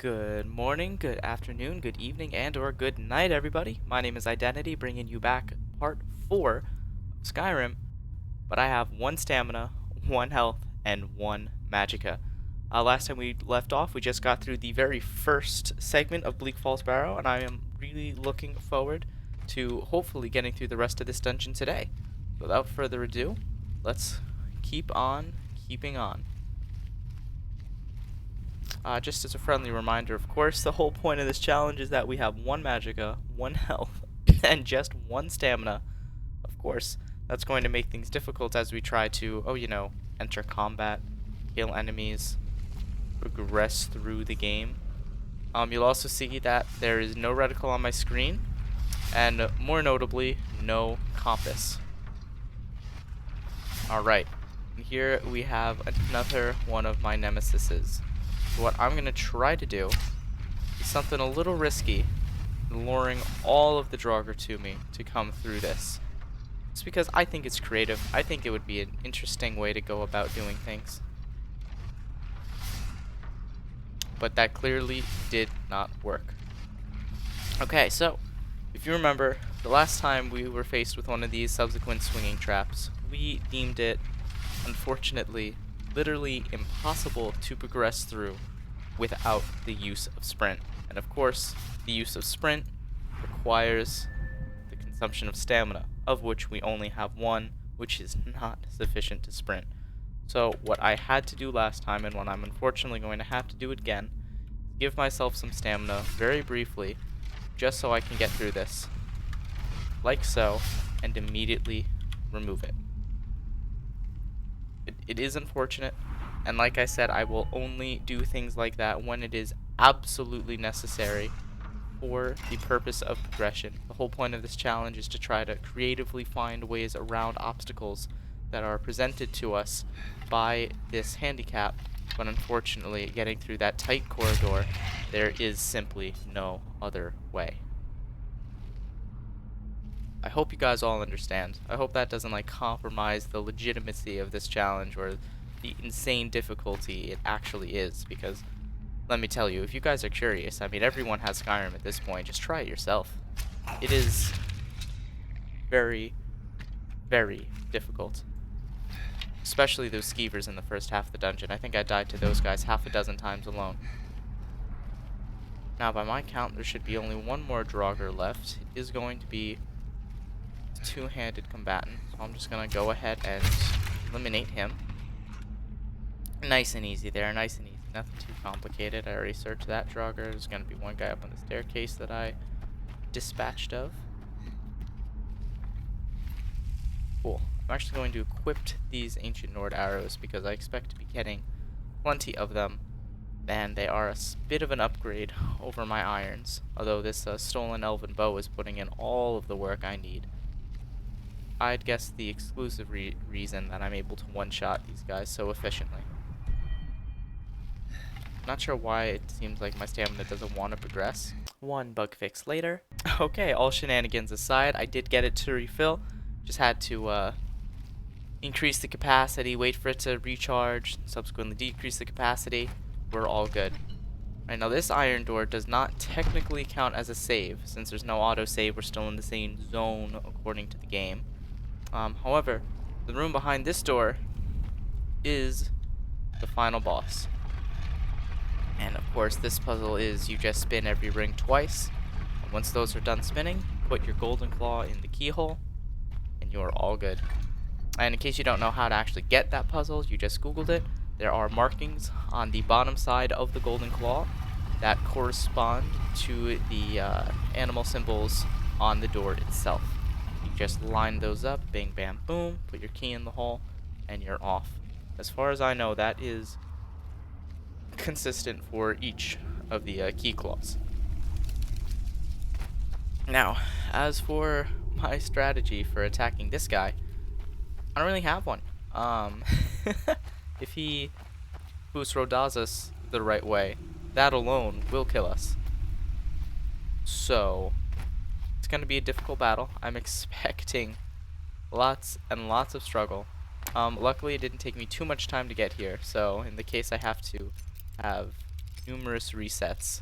Good morning, good afternoon, good evening, and or good night, everybody. My name is Identity, bringing you back part 4 of Skyrim, but I have 1 stamina, 1 health, and 1 Magicka. Last time we left off, we just got through the very first segment of Bleak Falls Barrow, and I am really looking forward to hopefully getting through the rest of this dungeon today. Without further ado, let's keep on keeping on. Just as a friendly reminder, of course, the whole point of this challenge is that we have 1 Magicka, 1 health, and just 1 stamina. Of course, that's going to make things difficult as we try to, enter combat, kill enemies, progress through the game. You'll also see that there is no reticle on my screen, and more notably, no compass. Alright, here we have another one of my nemesises. What I'm going to try to do is something a little risky, luring all of the Draugr to me to come through this. It's because I think it's creative. I think it would be an interesting way to go about doing things. But that clearly did not work. Okay, so if you remember, the last time we were faced with one of these subsequent swinging traps, we deemed it, unfortunately, literally impossible to progress through without the use of sprint. And of course, the use of sprint requires the consumption of stamina, of which we only have 1, which is not sufficient to sprint. So what I had to do last time, and what I'm unfortunately going to have to do again, is give myself some stamina very briefly, just so I can get through this. Like so, and immediately remove it. It is unfortunate, and like I said, I will only do things like that when it is absolutely necessary for the purpose of progression. The whole point of this challenge is to try to creatively find ways around obstacles that are presented to us by this handicap, but unfortunately, getting through that tight corridor, there is simply no other way. I hope you guys all understand. I hope that doesn't compromise the legitimacy of this challenge or the insane difficulty it actually is, because let me tell you, if you guys are curious, I mean, everyone has Skyrim at this point, just try it yourself. It is very, very difficult. Especially those skeevers in the first half of the dungeon. I think I died to those guys half a dozen times alone. Now, by my count, there should be only 1 more Draugr left. It is going to be a 2-handed combatant, so I'm just going to go ahead and eliminate him. Nice and easy there, nice and easy. Nothing too complicated. I already searched that Draugr. There's going to be 1 guy up on the staircase that I dispatched of. Cool. I'm actually going to equip these Ancient Nord arrows because I expect to be getting plenty of them, and they are a bit of an upgrade over my irons, although this stolen elven bow is putting in all of the work I need. I'd guess the exclusive reason that I'm able to one-shot these guys so efficiently. Not sure why it seems like my stamina doesn't want to progress. 1 bug fix later. Okay, all shenanigans aside, I did get it to refill. Just had to increase the capacity, wait for it to recharge, subsequently decrease the capacity. We're all good. Right, now this iron door does not technically count as a save, since there's no autosave. We're still in the same zone according to the game. However, the room behind this door is the final boss. And of course, this puzzle is you just spin every ring twice. And once those are done spinning, put your golden claw in the keyhole, and you're all good. And in case you don't know how to actually get that puzzle, you just Googled it. There are markings on the bottom side of the golden claw that correspond to the animal symbols on the door itself. You just line those up, bing, bam, boom, put your key in the hole, and you're off. As far as I know, that is consistent for each of the key claws. Now, as for my strategy for attacking this guy, I don't really have one. If he Busrodas us the right way, that alone will kill us. So, it's going to be a difficult battle. I'm expecting lots and lots of struggle. Luckily, it didn't take me too much time to get here, so in the case I have to have numerous resets,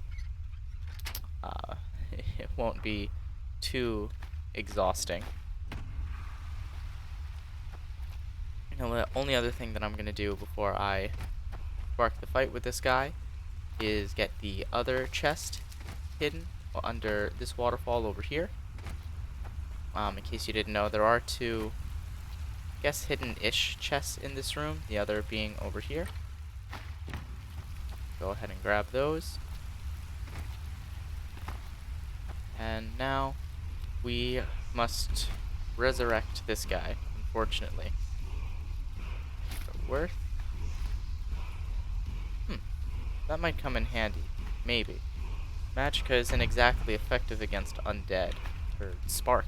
uh, it won't be too exhausting. You know, the only other thing that I'm going to do before I spark the fight with this guy is get the other chest hidden under this waterfall over here. In case you didn't know, there are two, I guess, hidden-ish chests in this room, the other being over here. Go ahead and grab those. And now we must resurrect this guy, unfortunately. Worth? That might come in handy. Maybe. Magicka isn't exactly effective against undead. Or Spark,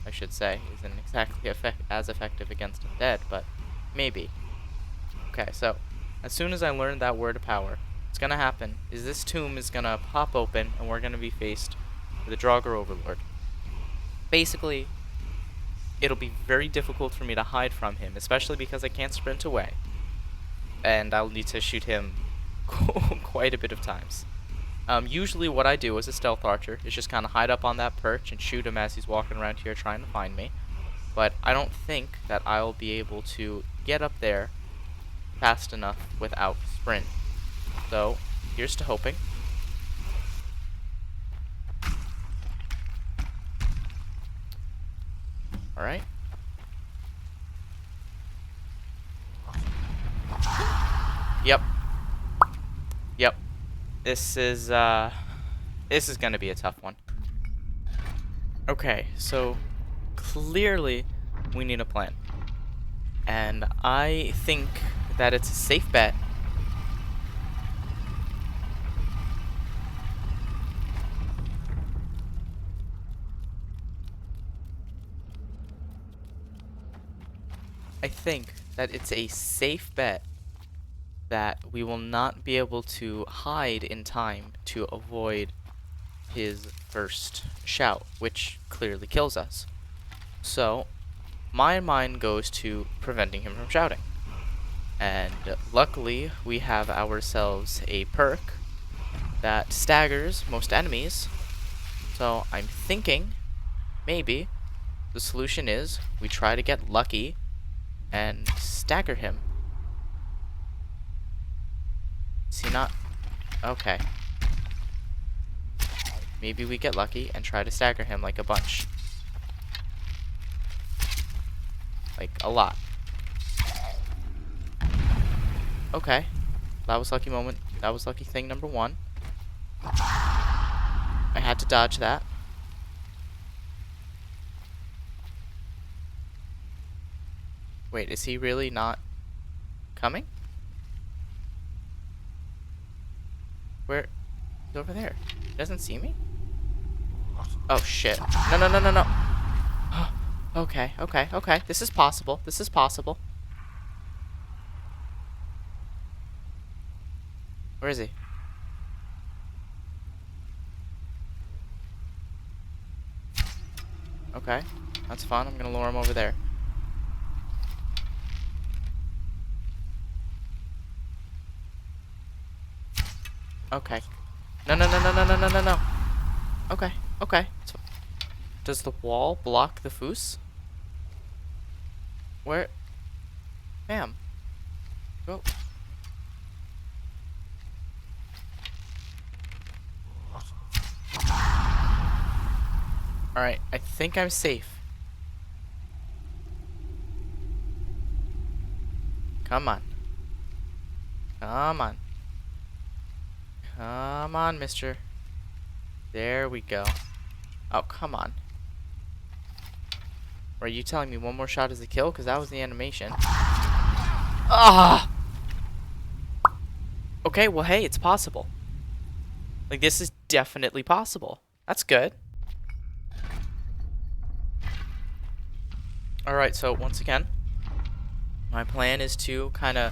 I should say, isn't exactly as effective against undead, but maybe. Okay, so as soon as I learn that word of power, what's gonna happen is this tomb is gonna pop open and we're gonna be faced with a Draugr Overlord. Basically, it'll be very difficult for me to hide from him, especially because I can't sprint away. And I'll need to shoot him quite a bit of times. Usually what I do as a stealth archer is just kind of hide up on that perch and shoot him as he's walking around here trying to find me. But I don't think that I'll be able to get up there fast enough without sprint. So, here's to hoping. Alright. Yep. Yep. This is gonna be a tough one. Okay, so clearly we need a plan. And I think that it's a safe bet that we will not be able to hide in time to avoid his first shout, which clearly kills us. So, my mind goes to preventing him from shouting. And luckily, we have ourselves a perk that staggers most enemies. So, I'm thinking maybe the solution is we try to get lucky and stagger him. Is he not? Okay. Maybe we get lucky and try to stagger him like a bunch. Like a lot. Okay. That was lucky moment. That was lucky thing number one. I had to dodge that. Wait, is he really not coming? Where? He's over there. He doesn't see me? Oh, shit. No, no, no, no, no. Okay, okay, okay. This is possible. This is possible. Where is he? Okay. That's fun. I'm gonna lure him over there. Okay. No, no, no, no, no, no, no, no, no. Okay, okay. So, does the wall block the foos? Where? Bam. Go. Alright, I think I'm safe. Come on. Come on. Come on, mister. There we go. Oh, come on. Or are you telling me one more shot is a kill? Because that was the animation. Ah! Okay, well, hey, it's possible. Like, this is definitely possible. That's good. Alright, so once again, my plan is to kind of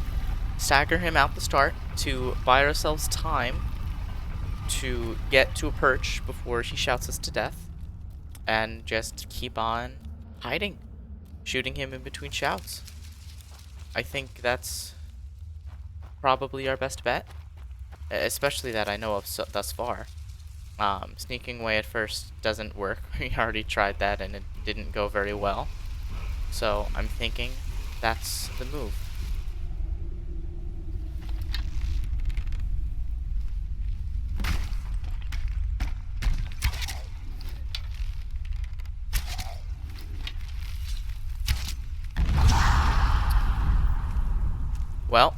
stagger him out the start to buy ourselves time to get to a perch before he shouts us to death, and just keep on hiding, shooting him in between shouts. I think that's probably our best bet. especially that I know of thus far. Sneaking away at first doesn't work. We already tried that and it didn't go very well. So I'm thinking that's the move. Well,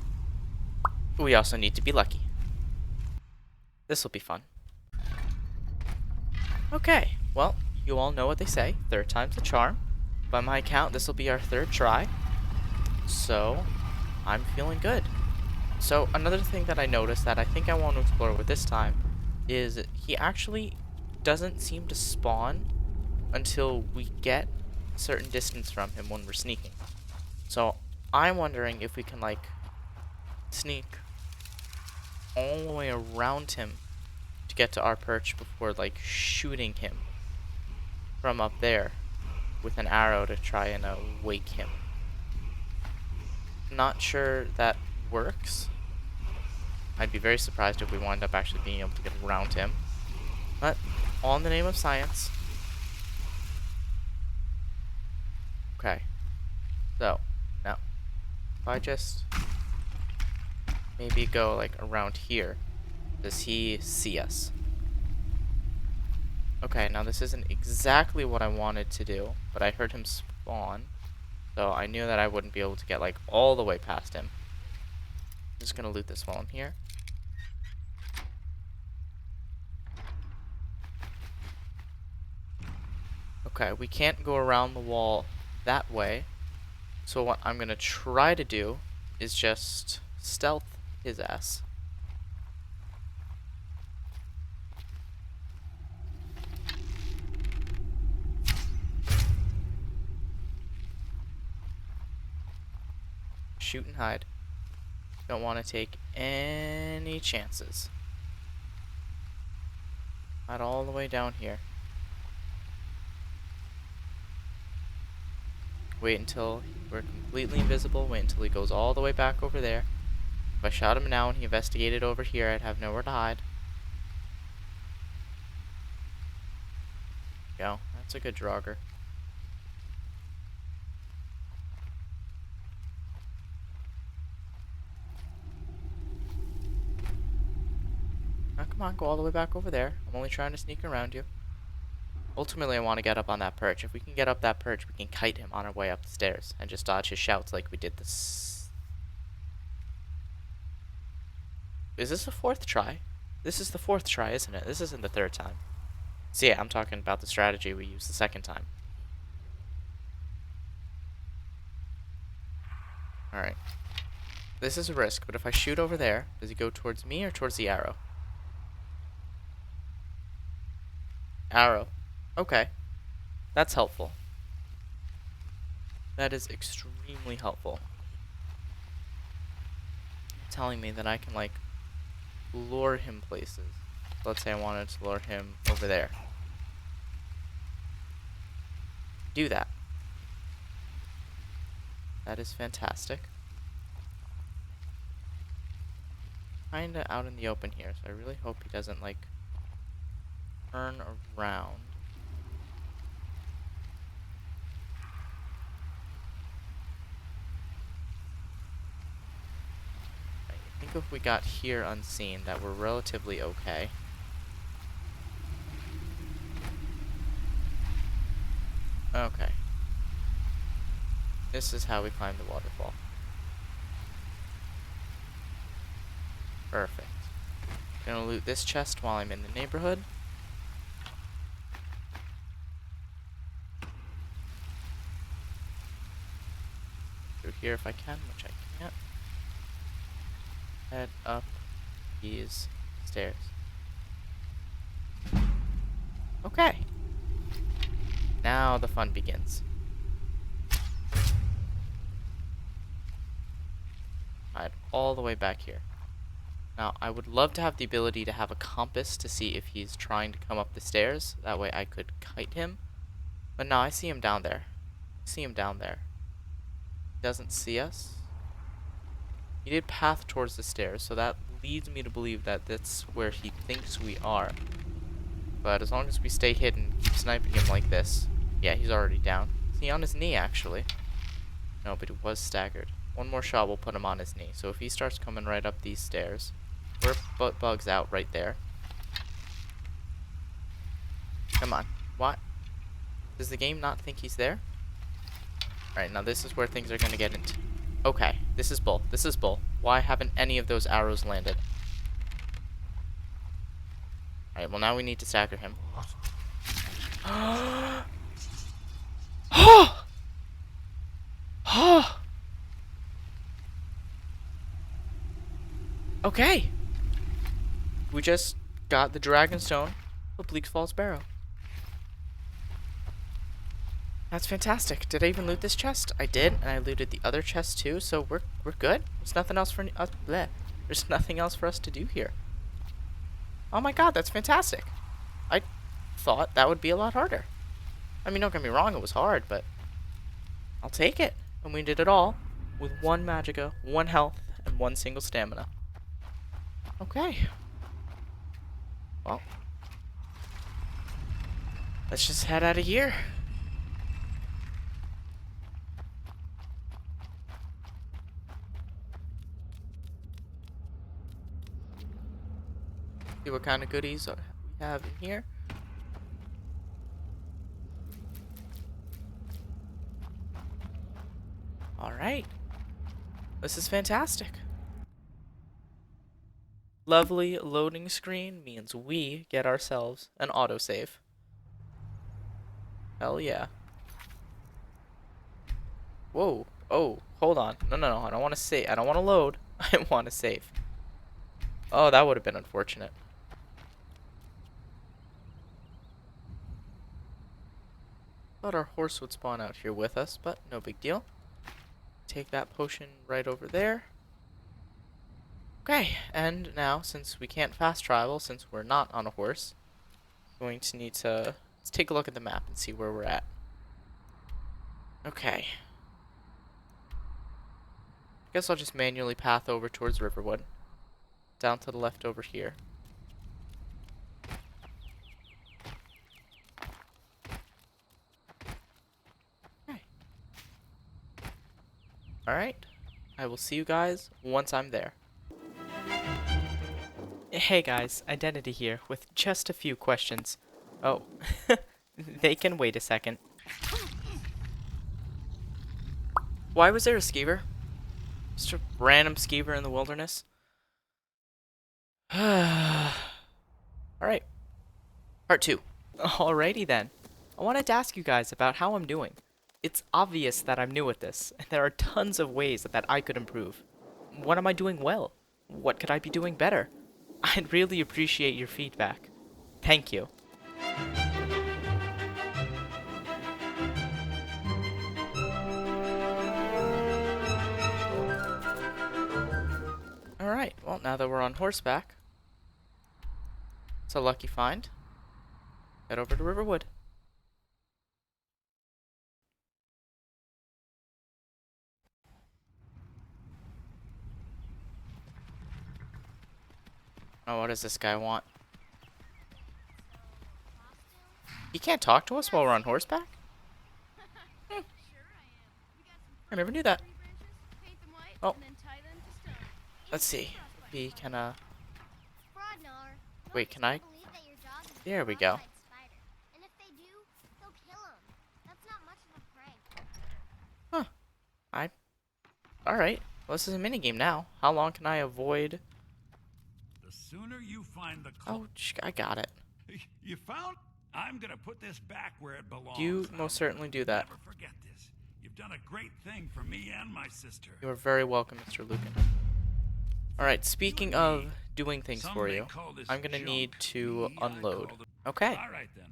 we also need to be lucky. This will be fun. Okay, well, you all know what they say. Third time's the charm. By my count, this will be our third try. So, I'm feeling good. So, another thing that I noticed that I think I want to explore with this time is he actually doesn't seem to spawn until we get a certain distance from him when we're sneaking. So, I'm wondering if we can, like, sneak all the way around him to get to our perch before, like, shooting him from up there with an arrow to try and wake him. Not sure that works. I'd be very surprised if we wind up actually being able to get around him. But, all in the name of science. Okay. So, now, if I just maybe go, like, around here, does he see us? Okay, now this isn't exactly what I wanted to do, but I heard him spawn, so I knew that I wouldn't be able to get, like, all the way past him. I'm just gonna loot this while I'm here. Okay, we can't go around the wall that way, so what I'm gonna try to do is just stealth his ass. Shoot and hide. Don't want to take any chances. Hide all the way down here. Wait until we're completely invisible. Wait until he goes all the way back over there. If I shot him now and he investigated over here, I'd have nowhere to hide. Go. That's a good draugr. Now come on, go all the way back over there. I'm only trying to sneak around you. Ultimately, I want to get up on that perch. If we can get up that perch, we can kite him on our way up the stairs and just dodge his shouts like we did this. Is this the fourth try? This is the fourth try, isn't it? This isn't the third time. So yeah, I'm talking about the strategy we used the second time. Alright. This is a risk, but if I shoot over there, does he go towards me or towards the arrow? Arrow. Okay. That's helpful. That is extremely helpful. Telling me that I can, like, lure him places. Let's say I wanted to lure him over there. Do that. That is fantastic. Kinda out in the open here, so I really hope he doesn't, like, turn around. I think if we got here unseen, that we're relatively okay. Okay. This is how we climb the waterfall. Perfect. Gonna loot this chest while I'm in the neighborhood. Through here if I can, which I can't. Head up these stairs. Okay. Now the fun begins. Hide all the way back here. Now, I would love to have the ability to have a compass to see if he's trying to come up the stairs. That way I could kite him. But no, I see him down there. I see him down there. He doesn't see us. He did path towards the stairs, so that leads me to believe that that's where he thinks we are. But as long as we stay hidden, keep sniping him like this. Yeah, he's already down. Is he on his knee, actually? No, but he was staggered. One more shot will put him on his knee. So if he starts coming right up these stairs, we're bugs out right there. Come on. What? Does the game not think he's there? Alright, now this is where things are going to get into. Okay, this is bull. This is bull. Why haven't any of those arrows landed? Alright, well now we need to stagger him. Okay. We just got the Dragonstone of Bleak Falls Barrow. That's fantastic. Did I even loot this chest? I did, and I looted the other chest too, so we're good. There's nothing else for us. There's nothing else for us to do here. Oh my god, that's fantastic. I thought that would be a lot harder. I mean, don't get me wrong, it was hard, but I'll take it. And we did it all with 1 Magicka, 1 health, and 1 single stamina. Okay. Well, let's just head out of here. See what kind of goodies we have in here. Alright. This is fantastic. Lovely loading screen means we get ourselves an autosave. Hell yeah. Whoa. Oh, hold on. No. I don't want to save. I don't want to load. I want to save. Oh, that would have been unfortunate. Thought our horse would spawn out here with us, but no big deal. Take that potion right over there. Okay, and now, since we can't fast travel, since we're not on a horse, we're going to need to... Let's take a look at the map and see where we're at. Okay. Guess I'll just manually path over towards Riverwood. Down to the left over here. Okay. Alright. I will see you guys once I'm there. Hey guys, Identity here with just a few questions. Oh, they can wait a second. Why was there a skeever? Just a random skeever in the wilderness? Alright. Part 2. Alrighty then. I wanted to ask you guys about how I'm doing. It's obvious that I'm new at this, and there are tons of ways that I could improve. What am I doing well? What could I be doing better? I'd really appreciate your feedback. Thank you. Alright, well now that we're on horseback, it's a lucky find. Head over to Riverwood. Oh, what does this guy want? He can't talk to us while we're on horseback? I never knew that. Oh. Let's see. He can, wait, can I? There we go. Huh. Alright. Well, this is a minigame now. How long can I avoid... The sooner you find the Oh, I got it. You found? I'm gonna put this back where it belongs. You most certainly do that. Never forget this. You've done a great thing for me and my sister. You are very welcome, Mr. Lucan. Alright, speaking of doing things for you, I'm gonna need to unload. Okay. Alright then.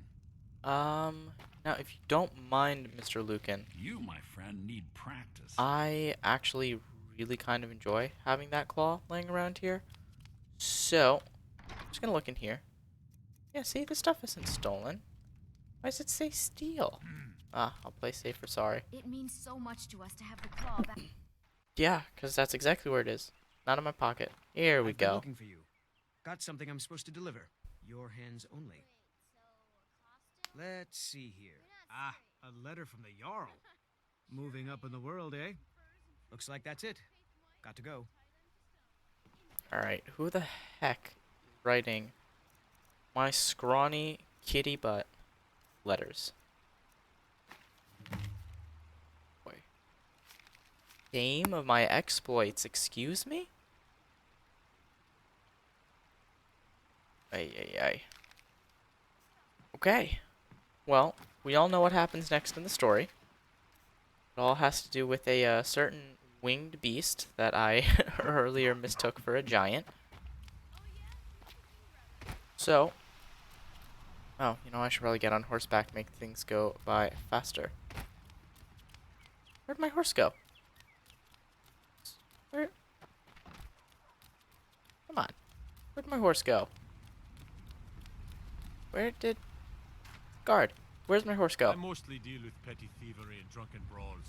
Now if you don't mind, Mr. Lucan, You, my friend, need practice. I actually really kind of enjoy having that claw laying around here. So, I'm just gonna look in here. Yeah, see, this stuff isn't stolen. Why does it say steal? Ah, I'll play safe for sorry. It means so much to us to have the claw back. Yeah, because that's exactly where it is. Not in my pocket. Here we I've been go. looking for you. Got something I'm supposed to deliver. Your hands only. Let's see here. Ah, a letter from the Jarl. Moving up in the world, eh? Looks like that's it. Got to go. Alright, who the heck is writing my scrawny kitty butt letters? Boy. Fame of my exploits, excuse me? Ay, ay, ay. Okay. Well, we all know what happens next in the story. It all has to do with a certain winged beast that I earlier mistook for a giant. So, oh, you know, I should probably get on horseback, make things go by faster. Where'd my horse go? Where? Come on. Where'd my horse go? Where did... Guard, where's my horse go? I mostly deal with petty thievery and drunken brawls.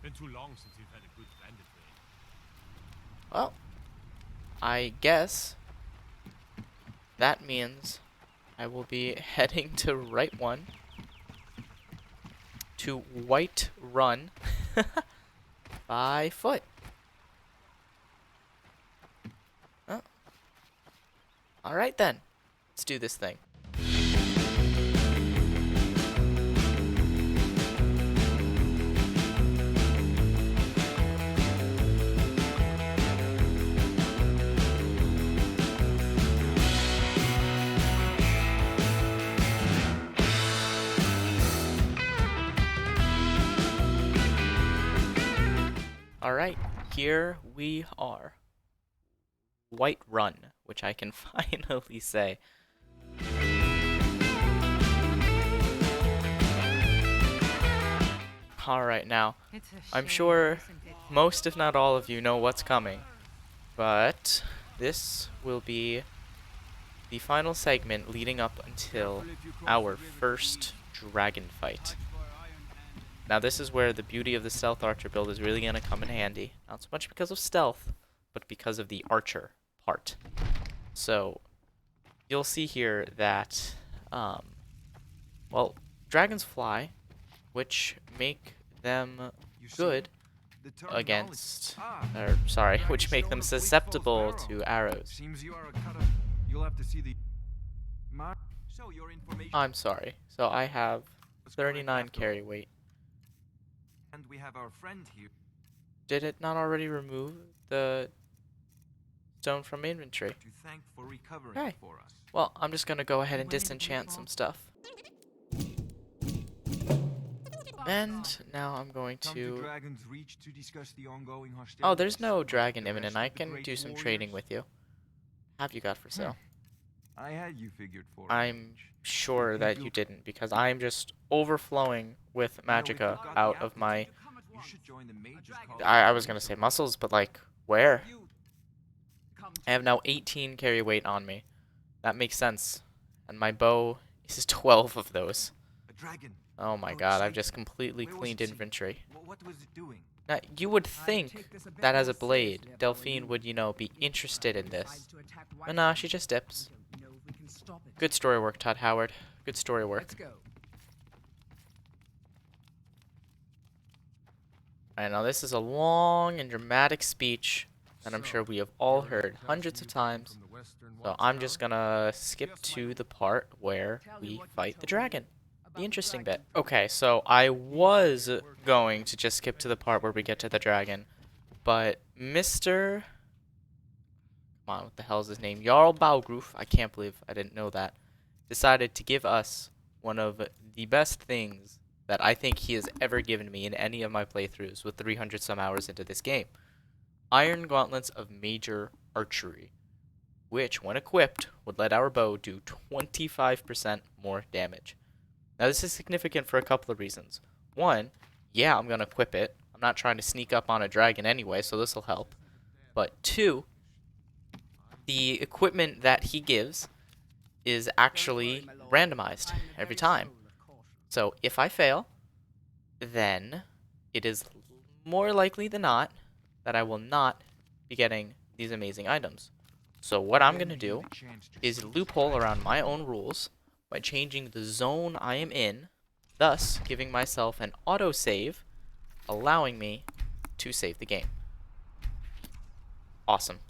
Been too long since we've had a good bandit raid. Well, I guess that means I will be heading to Right One to White Run by foot. Oh. Alright then, let's do this thing. Alright, here we are. White Run, which I can finally say. Alright, now, I'm sure most, if not all of you, know what's coming. But this will be the final segment leading up until our first dragon fight. Now this is where the beauty of the stealth archer build is really going to come in handy. Not so much because of stealth, but because of the archer part. So, you'll see here that, well, dragons fly, which make them good against, or sorry, which make them susceptible to arrows. Seems you are a cutter. You'll have to see the So your information I'm sorry. So I have 39 carry weight. and we have our friend here. Did it not already remove the stone from inventory? To thank for recovering Okay. it for us. Well, I'm just gonna go ahead and disenchant some stuff. And now I'm going Come to to... Dragon's Reach to discuss the ongoing hostilities. Oh, there's no dragon The imminent. rest I of the can great do some trading warriors? with you. Have you got for sale? I had you figured for. I'm sure that you didn't, because I'm just overflowing with Magicka out of my... You should join the mages. I was gonna say muscles, but like, where? I have now 18 carry weight on me. That makes sense. And my bow is 12 of those. A dragon. Oh my Oh, god, I've sweet. just completely Where was cleaned it seen? inventory. What was it doing? Now, you would think that as a blade, Delphine would, you know, be interested in this. But nah, she just dips. Good story work, Todd Howard. Good story work. Let's go. Alright, now this is a long and dramatic speech that I'm sure we have all heard hundreds of times. So I'm just gonna skip to the part where we fight the dragon. The interesting bit. Okay, so I was going to just skip to the part where we get to the dragon, but Mr. Come on, what the hell is his name? Jarl Balgruf, I can't believe I didn't know that, decided to give us one of the best things that I think he has ever given me in any of my playthroughs with 300 some hours into this game. Iron Gauntlets of Major Archery, which, when equipped, would let our bow do 25% more damage. Now, this is significant for a couple of reasons. One, yeah, I'm going to equip it. I'm not trying to sneak up on a dragon anyway, so this will help. But two, the equipment that he gives is actually randomized every time. So if I fail, then it is more likely than not that I will not be getting these amazing items. So what I'm going to do is loophole around my own rules by changing the zone I am in, thus giving myself an autosave, allowing me to save the game. Awesome.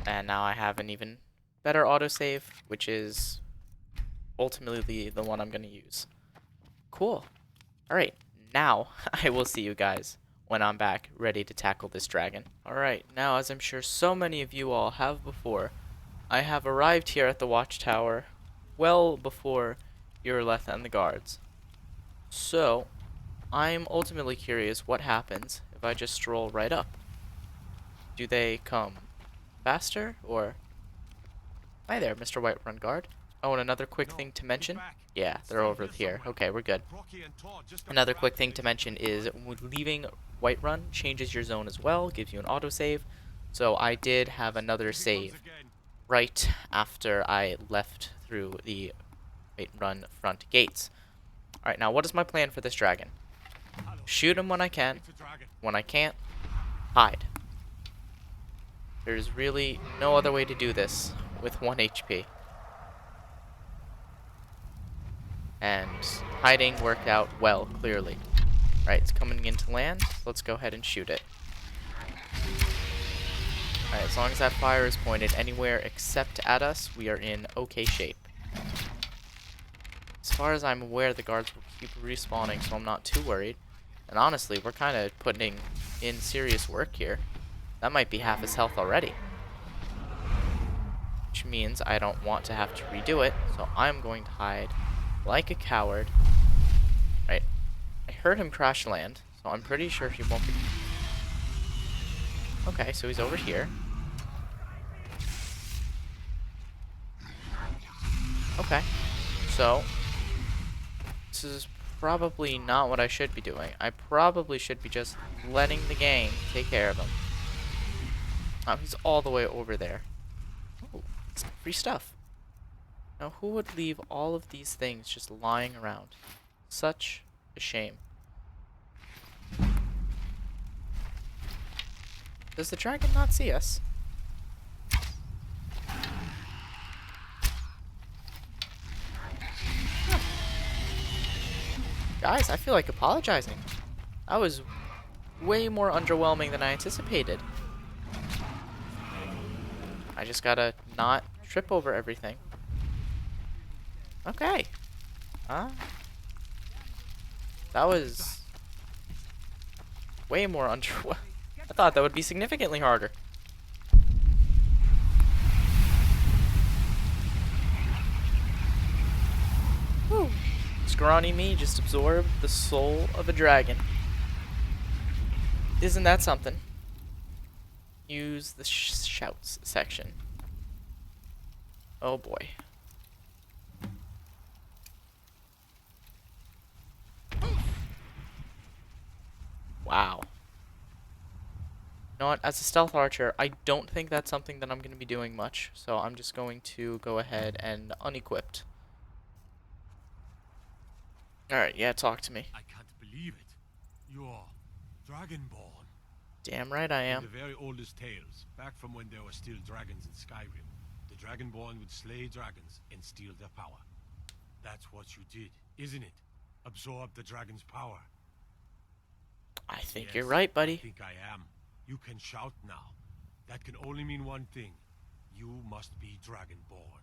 And now I have an even better autosave, which is ultimately the one I'm going to use. Cool. Alright, now I will see you guys when I'm back ready to tackle this dragon. Alright, now as I'm sure so many of you all have before, I have arrived here at the watchtower well before Urleth and the guards. So, I'm ultimately curious what happens if I just stroll right up. Do they come faster, or... Hi there, Mr. Whiterun Guard. Oh, and another quick thing to mention. Yeah, they're over here. Okay, we're good. Another quick thing to mention is leaving Whiterun changes your zone as well, gives you an autosave. So I did have another save right after I left through the Whiterun front gates. Alright, now what is my plan for this dragon? Shoot him when I can. When I can't, hide. There's really no other way to do this with 1 HP. And hiding worked out well, clearly. Alright, it's coming into land. Let's go ahead and shoot it. Alright, as long as that fire is pointed anywhere except at us, we are in okay shape. As far as I'm aware, the guards will keep respawning, so I'm not too worried. And honestly, we're kind of putting in serious work here. That might be half his health already. Which means I don't want to have to redo it, so I'm going to hide like a coward. Right. I heard him crash land, so I'm pretty sure he won't be... Okay, so he's over here. Okay. So, this is probably not what I should be doing. I probably should be just letting the gang take care of him. Oh, he's all the way over there. Oh, it's free stuff. Now, who would leave all of these things just lying around? Such a shame. Does the dragon not see us? Huh. Guys, I feel like apologizing. That was way more underwhelming than I anticipated. I just gotta not trip over everything. Okay. That was way more underwhelming. I thought that would be significantly harder. Whew. Scrawny me just absorbed the soul of a dragon. Isn't that something? Use the shouts section. Oh boy. Wow. You know what? As a stealth archer, I don't think that's something that I'm going to be doing much. So I'm just going to go ahead and unequipped. Alright, yeah, talk to me. I can't believe it. You're Dragonborn. Damn right I In am. the very oldest tales, back from when there were still dragons in Skyrim, the Dragonborn would slay dragons and steal their power. That's what you did, isn't it? Absorb the dragon's power. I think Yes, you're right, I buddy. think I am. You can shout now. That can only mean one thing. You must be Dragonborn.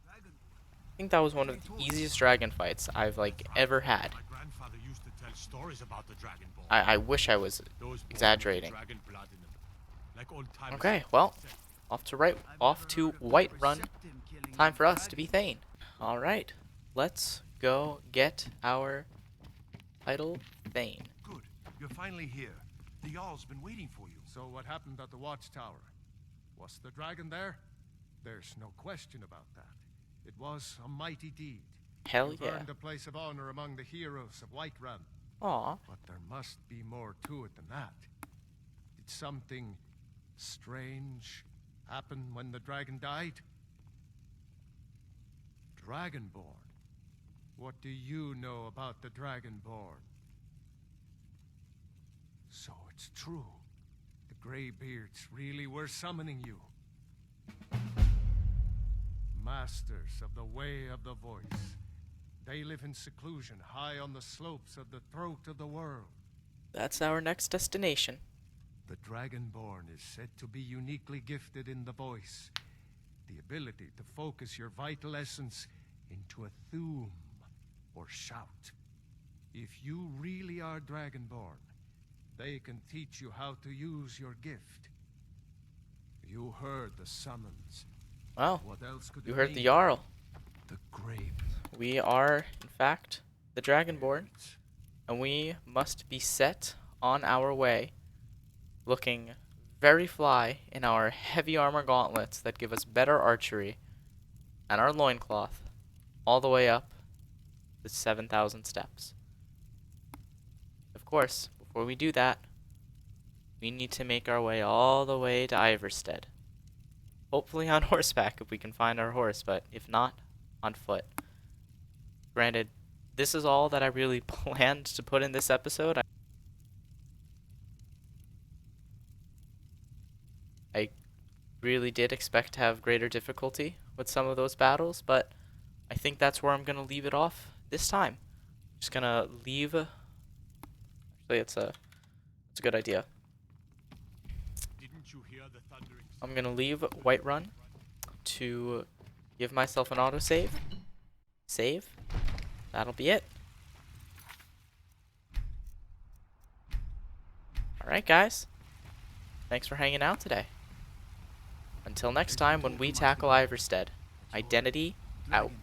I think that was one of the easiest dragon fights I've, ever had. My grandfather used to tell stories about the Dragonborn. I wish I was Those born with the exaggerating. dragon blood in them. Like old timers Okay, used to well, say. off to Whiterun. Time for us to be Thane. Alright, let's go get our title Thane. Good. You're finally here. The Jarl's been waiting for you. So what happened at the watchtower? Was the dragon there? There's no question about that. It was a mighty deed. Hell You yeah. earned a place of honor among the heroes of Whiterun. Aw. But there must be more to it than that. Did something strange happen when the dragon died? Dragonborn. What do you know about the Dragonborn? So it's true. The Greybeards really were summoning you. Masters of the Way of the Voice. They live in seclusion high on the slopes of the throat of the world. That's our next destination. The Dragonborn is said to be uniquely gifted in the voice. The ability to focus your vital essence into a thume or shout. If you really are Dragonborn, they can teach you how to use your gift. You heard the summons. Well, What else could you it heard the mean? Jarl. The grave. We are, in fact, the Dragonborn, and we must be set on our way, looking very fly in our heavy armor gauntlets that give us better archery, and our loincloth, all the way up the 7,000 steps. Of course, before we do that, we need to make our way all the way to Iverstead. Hopefully on horseback if we can find our horse, but if not, on foot. Granted, this is all that I really planned to put in this episode. I really did expect to have greater difficulty with some of those battles, but I think that's where I'm going to leave it off this time. Just going to leave... Actually, it's a good idea. Didn't you hear the thundering? I'm going to leave Whiterun to give myself an autosave. Save. That'll be it. Alright, guys. Thanks for hanging out today. Until next time when we tackle Iverstead. Identity out.